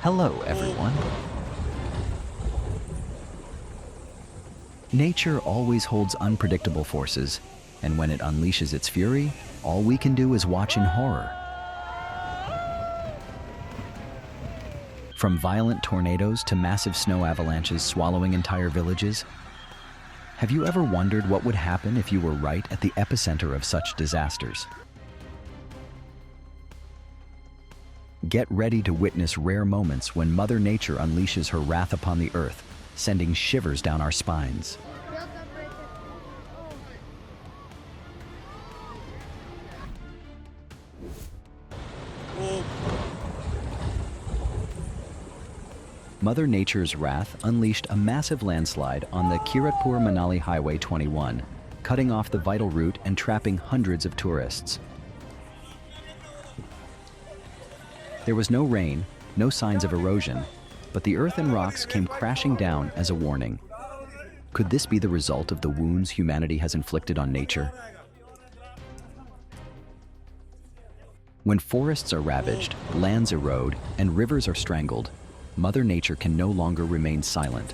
Hello, everyone. Nature always holds unpredictable forces, and when it unleashes its fury, all we can do is watch in horror. From violent tornadoes to massive snow avalanches swallowing entire villages, have you ever wondered what would happen if you were right at the epicenter of such disasters? Get ready to witness rare moments when Mother Nature unleashes her wrath upon the earth, sending shivers down our spines. Mother Nature's wrath unleashed a massive landslide on the Kiratpur-Manali Highway 21, cutting off the vital route and trapping hundreds of tourists. There was no rain, no signs of erosion, but the earth and rocks came crashing down as a warning. Could this be the result of the wounds humanity has inflicted on nature? When forests are ravaged, lands erode, and rivers are strangled, Mother Nature can no longer remain silent.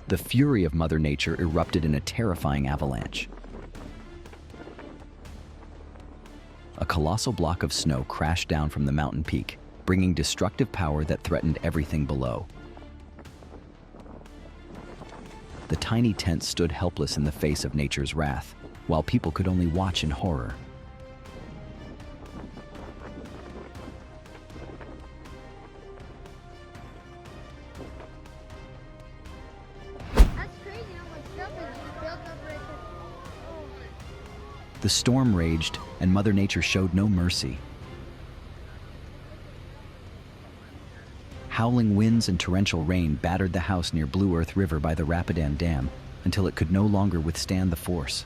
The fury of Mother Nature erupted in a terrifying avalanche. A colossal block of snow crashed down from the mountain peak, bringing destructive power that threatened everything below. The tiny tent stood helpless in the face of nature's wrath, while people could only watch in horror. The storm raged, and Mother Nature showed no mercy. Howling winds and torrential rain battered the house near Blue Earth River by the Rapidan Dam until it could no longer withstand the force.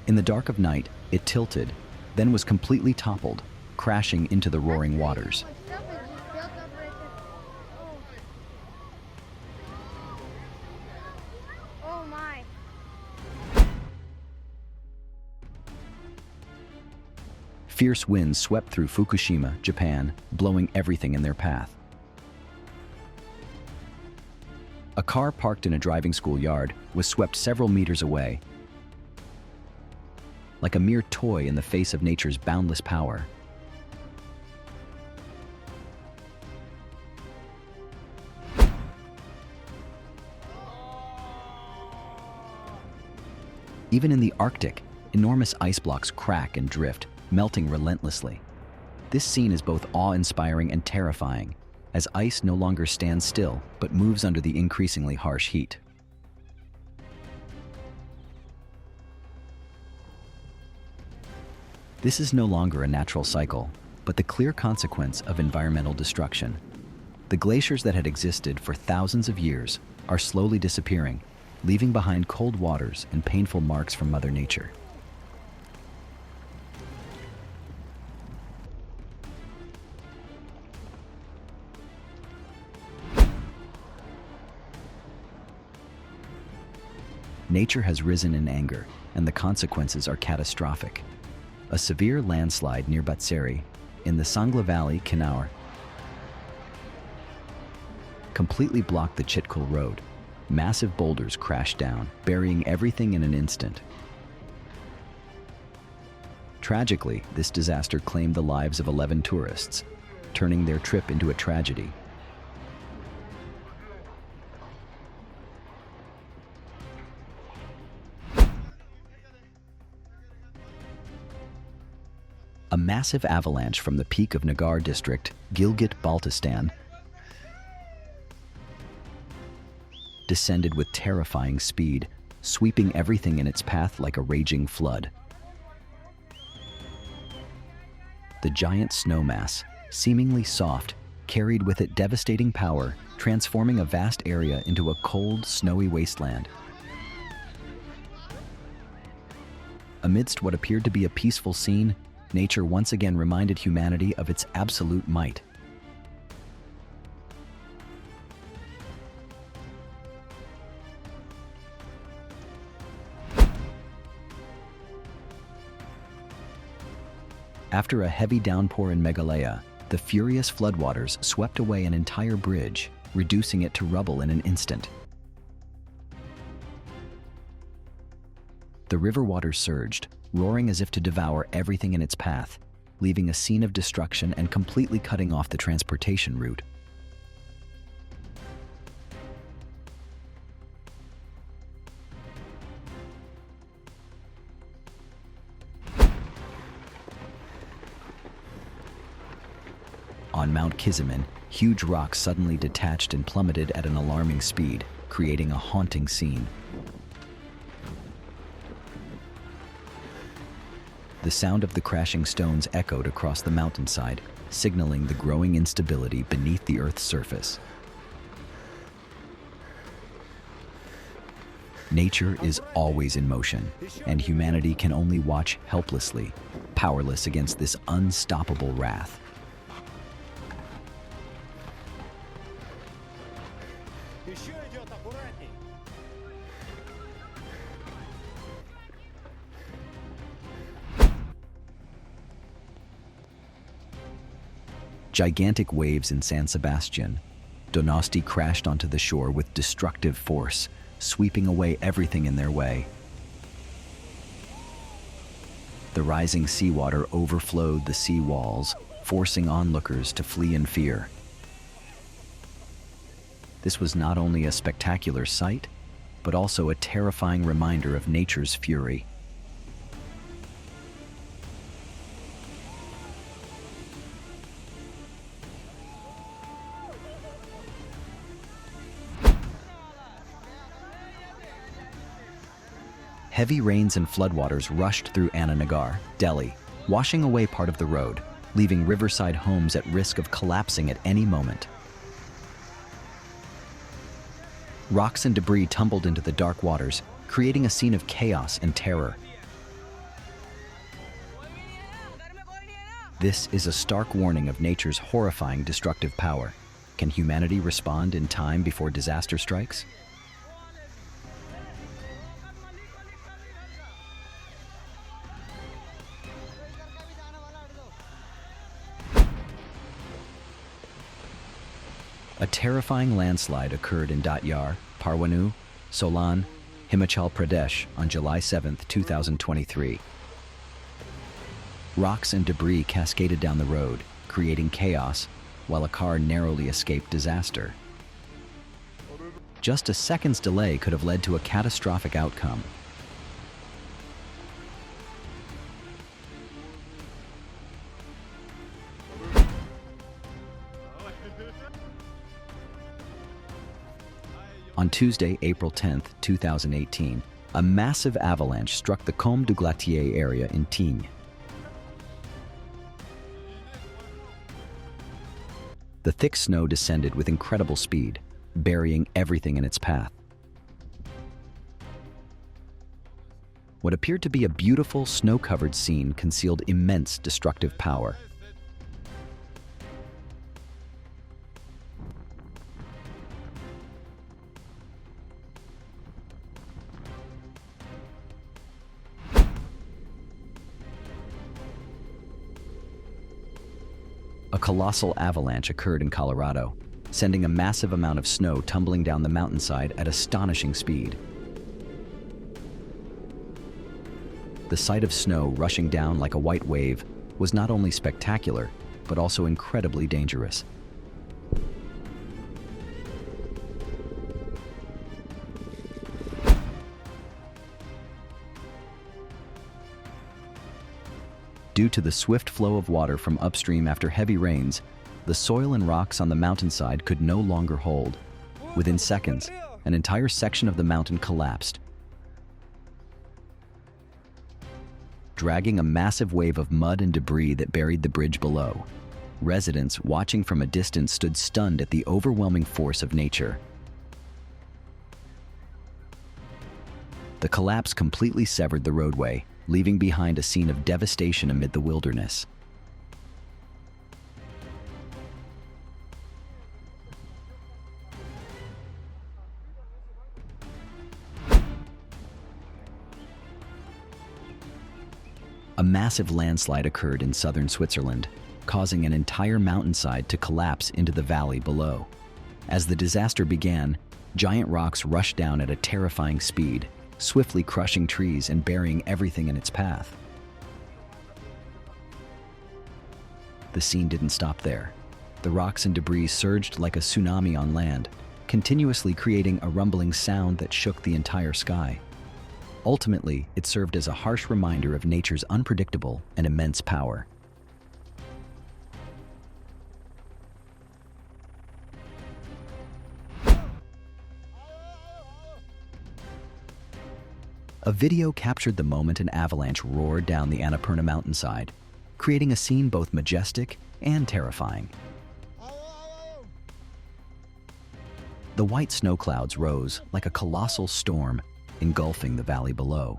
In the dark of night, it tilted, then was completely toppled, crashing into the roaring waters. Fierce winds swept through Fukushima, Japan, blowing everything in their path. A car parked in a driving school yard was swept several meters away. Like a mere toy in the face of nature's boundless power. Even in the Arctic, enormous ice blocks crack and drift, melting relentlessly. This scene is both awe-inspiring and terrifying, as ice no longer stands still, but moves under the increasingly harsh heat. This is no longer a natural cycle, but the clear consequence of environmental destruction. The glaciers that had existed for thousands of years are slowly disappearing, leaving behind cold waters and painful marks from Mother Nature. Nature has risen in anger, and the consequences are catastrophic. A severe landslide near Batseri, in the Sangla Valley, Kinnaur, completely blocked the Chitkul Road. Massive boulders crashed down, burying everything in an instant. Tragically, this disaster claimed the lives of 11 tourists, turning their trip into a tragedy. A massive avalanche from the peak of Nagar district, Gilgit-Baltistan, descended with terrifying speed, sweeping everything in its path like a raging flood. The giant snow mass, seemingly soft, carried with it devastating power, transforming a vast area into a cold, snowy wasteland. Amidst what appeared to be a peaceful scene, nature once again reminded humanity of its absolute might. After a heavy downpour in Meghalaya, the furious floodwaters swept away an entire bridge, reducing it to rubble in an instant. The river waters surged, roaring as if to devour everything in its path, leaving a scene of destruction and completely cutting off the transportation route. On Mount Kizimin, huge rocks suddenly detached and plummeted at an alarming speed, creating a haunting scene. The sound of the crashing stones echoed across the mountainside, signaling the growing instability beneath the Earth's surface. Nature is always in motion, and humanity can only watch helplessly, powerless against this unstoppable wrath. Gigantic waves in San Sebastian. Donosti crashed onto the shore with destructive force, sweeping away everything in their way. The rising seawater overflowed the sea walls, forcing onlookers to flee in fear. This was not only a spectacular sight, but also a terrifying reminder of nature's fury. Heavy rains and floodwaters rushed through Ananagar, Delhi, washing away part of the road, leaving riverside homes at risk of collapsing at any moment. Rocks and debris tumbled into the dark waters, creating a scene of chaos and terror. This is a stark warning of nature's horrifying destructive power. Can humanity respond in time before disaster strikes? A terrifying landslide occurred in Datyar, Parwanu, Solan, Himachal Pradesh on July 7, 2023. Rocks and debris cascaded down the road, creating chaos, while a car narrowly escaped disaster. Just a second's delay could have led to a catastrophic outcome. On Tuesday, April 10, 2018, a massive avalanche struck the Combe du Glacier area in Tignes. The thick snow descended with incredible speed, burying everything in its path. What appeared to be a beautiful, snow-covered scene concealed immense destructive power. A colossal avalanche occurred in Colorado, sending a massive amount of snow tumbling down the mountainside at astonishing speed. The sight of snow rushing down like a white wave was not only spectacular, but also incredibly dangerous. Due to the swift flow of water from upstream after heavy rains, the soil and rocks on the mountainside could no longer hold. Within seconds, an entire section of the mountain collapsed, dragging a massive wave of mud and debris that buried the bridge below. Residents watching from a distance stood stunned at the overwhelming force of nature. The collapse completely severed the roadway, leaving behind a scene of devastation amid the wilderness. A massive landslide occurred in southern Switzerland, causing an entire mountainside to collapse into the valley below. As the disaster began, giant rocks rushed down at a terrifying speed, swiftly crushing trees and burying everything in its path. The scene didn't stop there. The rocks and debris surged like a tsunami on land, continuously creating a rumbling sound that shook the entire sky. Ultimately, it served as a harsh reminder of nature's unpredictable and immense power. A video captured the moment an avalanche roared down the Annapurna mountainside, creating a scene both majestic and terrifying. The white snow clouds rose like a colossal storm, engulfing the valley below.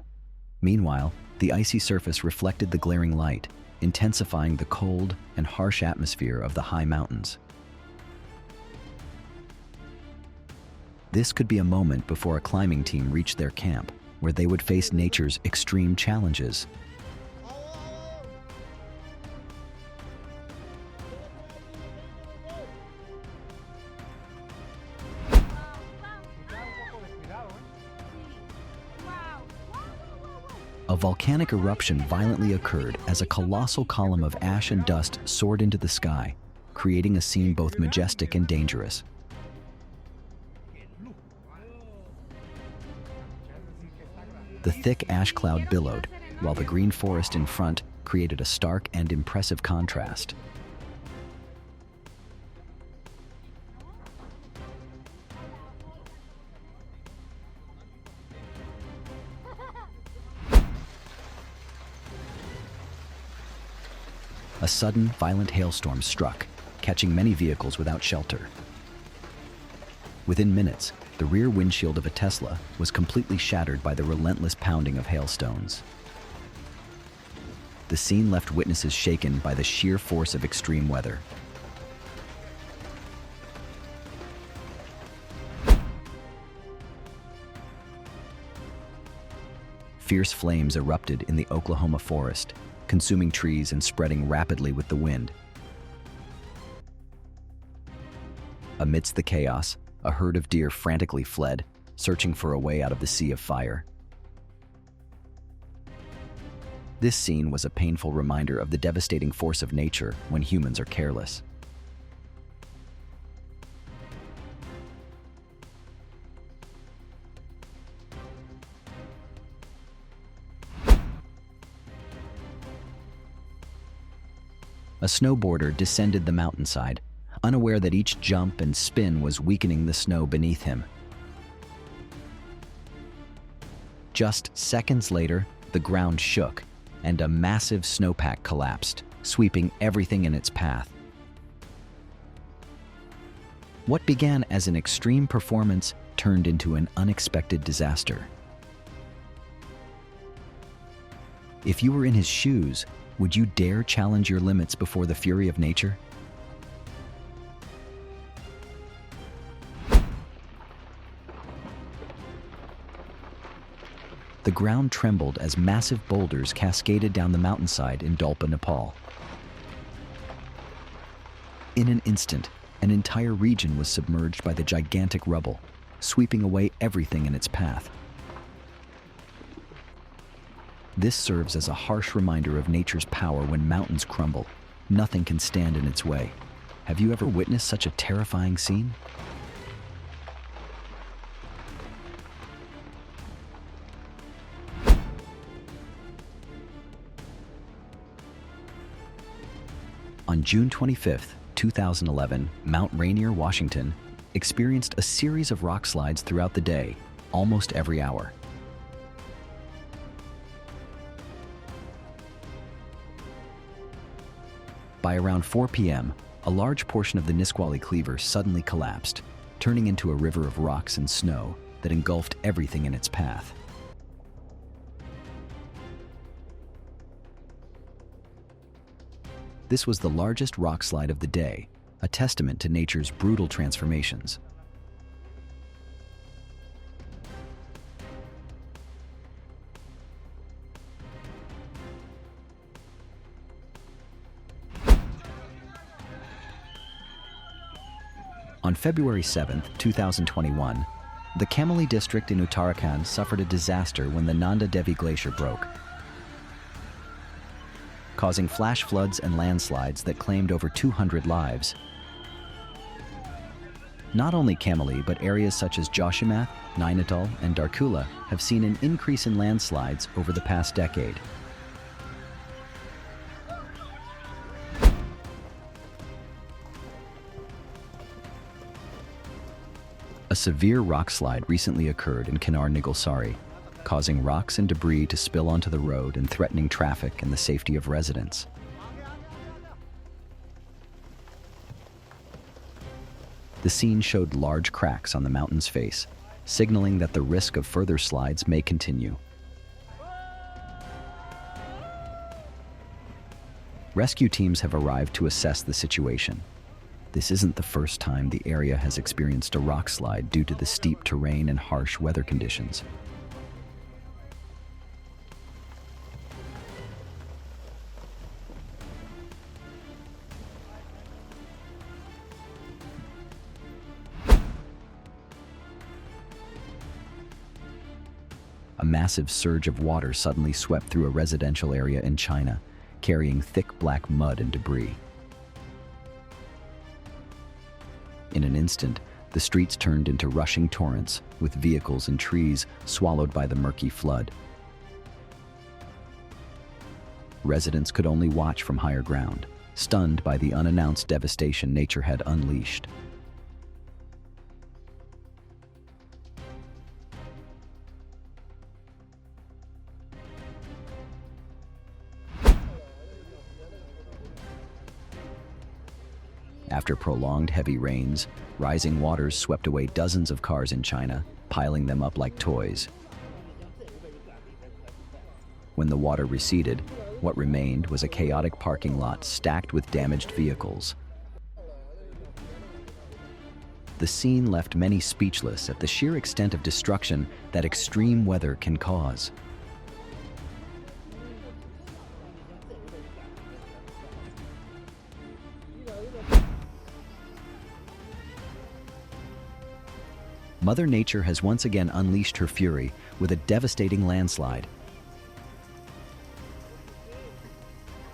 Meanwhile, the icy surface reflected the glaring light, intensifying the cold and harsh atmosphere of the high mountains. This could be a moment before a climbing team reached their camp, where they would face nature's extreme challenges. A volcanic eruption violently occurred as a colossal column of ash and dust soared into the sky, creating a scene both majestic and dangerous. The thick ash cloud billowed, while the green forest in front created a stark and impressive contrast. A sudden, violent hailstorm struck, catching many vehicles without shelter. Within minutes, the rear windshield of a Tesla was completely shattered by the relentless pounding of hailstones. The scene left witnesses shaken by the sheer force of extreme weather. Fierce flames erupted in the Oklahoma forest, consuming trees and spreading rapidly with the wind. Amidst the chaos, a herd of deer frantically fled, searching for a way out of the sea of fire. This scene was a painful reminder of the devastating force of nature when humans are careless. A snowboarder descended the mountainside, unaware that each jump and spin was weakening the snow beneath him. Just seconds later, the ground shook, and a massive snowpack collapsed, sweeping everything in its path. What began as an extreme performance turned into an unexpected disaster. If you were in his shoes, would you dare challenge your limits before the fury of nature? The ground trembled as massive boulders cascaded down the mountainside in Dalpa, Nepal. In an instant, an entire region was submerged by the gigantic rubble, sweeping away everything in its path. This serves as a harsh reminder of nature's power when mountains crumble. Nothing can stand in its way. Have you ever witnessed such a terrifying scene? On June 25, 2011, Mount Rainier, Washington, experienced a series of rock slides throughout the day, almost every hour. By around 4 p.m., a large portion of the Nisqually Cleaver suddenly collapsed, turning into a river of rocks and snow that engulfed everything in its path. This was the largest rock slide of the day, a testament to nature's brutal transformations. On February 7, 2021, the Kamali district in Uttarakhand suffered a disaster when the Nanda Devi Glacier broke, causing flash floods and landslides that claimed over 200 lives. Not only Kamali, but areas such as Joshimath, Nainital, and Darkula have seen an increase in landslides over the past decade. A severe rockslide recently occurred in Kinnar Nigalsari, causing rocks and debris to spill onto the road and threatening traffic and the safety of residents. The scene showed large cracks on the mountain's face, signaling that the risk of further slides may continue. Rescue teams have arrived to assess the situation. This isn't the first time the area has experienced a rock slide due to the steep terrain and harsh weather conditions. A massive surge of water suddenly swept through a residential area in China, carrying thick black mud and debris. In an instant, the streets turned into rushing torrents, with vehicles and trees swallowed by the murky flood. Residents could only watch from higher ground, stunned by the unannounced devastation nature had unleashed. After prolonged heavy rains, rising waters swept away dozens of cars in China, piling them up like toys. When the water receded, what remained was a chaotic parking lot stacked with damaged vehicles. The scene left many speechless at the sheer extent of destruction that extreme weather can cause. Mother Nature has once again unleashed her fury with a devastating landslide.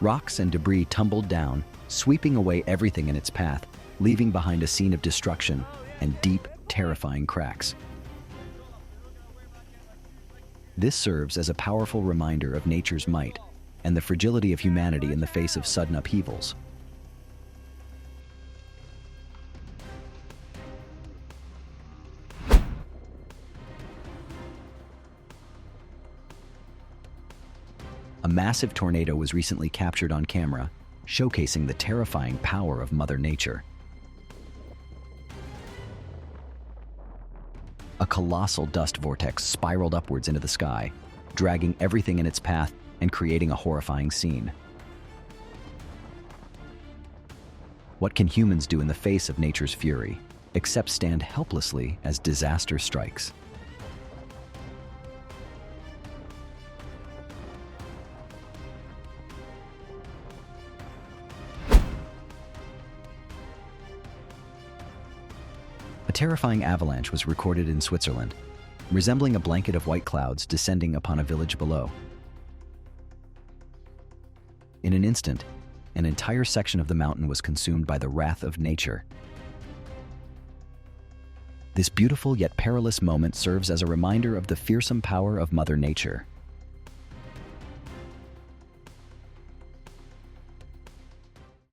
Rocks and debris tumbled down, sweeping away everything in its path, leaving behind a scene of destruction and deep, terrifying cracks. This serves as a powerful reminder of nature's might and the fragility of humanity in the face of sudden upheavals. A massive tornado was recently captured on camera, showcasing the terrifying power of Mother Nature. A colossal dust vortex spiraled upwards into the sky, dragging everything in its path and creating a horrifying scene. What can humans do in the face of nature's fury, except stand helplessly as disaster strikes? A terrifying avalanche was recorded in Switzerland, resembling a blanket of white clouds descending upon a village below. In an instant, an entire section of the mountain was consumed by the wrath of nature. This beautiful yet perilous moment serves as a reminder of the fearsome power of Mother Nature.